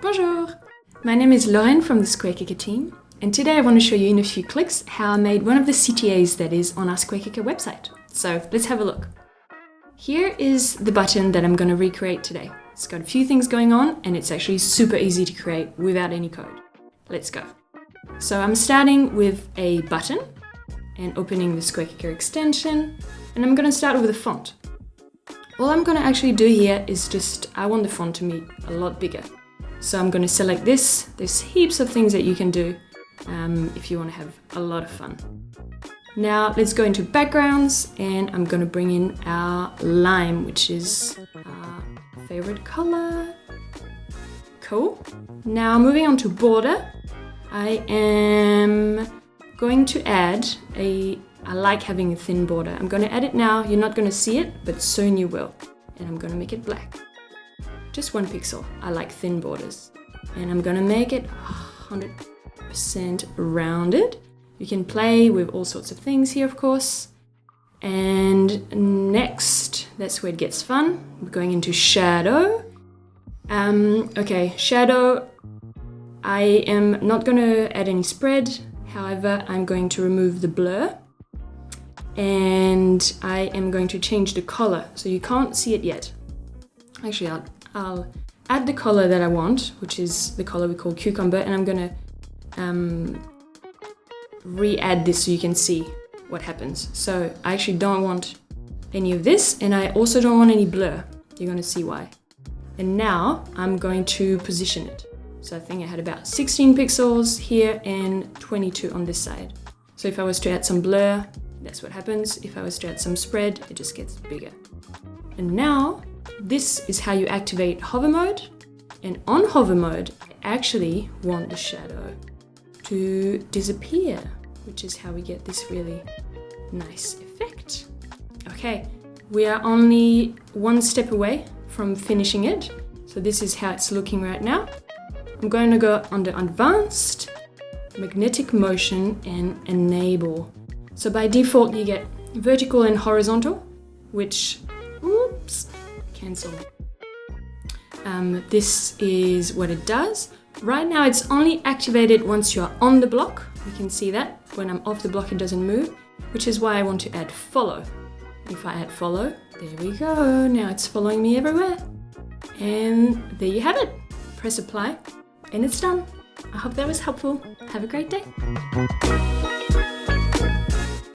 Bonjour! My name is Lauren from the SquareKicker team, and today I want to show you in a few clicks how I made one of the CTAs that is on our SquareKicker website. So let's have a look. Here is the button that I'm going to recreate today. It's got a few things going on and it's actually super easy to create without any code. Let's go. So I'm starting with a button and opening the SquareKicker extension, and I'm going to start with a font. All I'm going to actually do here is I want the font to be a lot bigger. So I'm going to select this. There's heaps of things that you can do if you want to have a lot of fun. Now let's go into backgrounds, and I'm going to bring in our lime, which is our favorite color. Cool. Now moving on to border, I am going to add I like having a thin border. I'm going to add it now. You're not going to see it, but soon you will. And I'm going to make it black. Just 1 pixel. I like thin borders. And I'm going to make it 100% rounded. You can play with all sorts of things here, of course. And next, that's where it gets fun. We're going into shadow. Okay, shadow. I am not going to add any spread. However, I'm going to remove the blur. And I am going to change the color. So you can't see it yet. Actually, I'll add the color that I want, which is the color we call cucumber. And I'm going to re-add this so you can see what happens. So I actually don't want any of this, and I also don't want any blur. You're going to see why. And now I'm going to position it. So I think I had about 16 pixels here and 22 on this side. So if I was to add some blur, that's what happens. If I was to add some spread, it just gets bigger. And now this is how you activate hover mode. And on hover mode, I actually want the shadow to disappear, which is how we get this really nice effect. Okay, we are only 1 step away from finishing it. So this is how it's looking right now. I'm going to go under advanced, magnetic motion, and enable. So by default you get vertical and horizontal, which, oops, cancel. This is what it does. Right now it's only activated once you're on the block. You can see that. When I'm off the block it doesn't move, which is why I want to add follow. If I add follow, there we go. Now it's following me everywhere. And there you have it. Press apply and it's done. I hope that was helpful. Have a great day.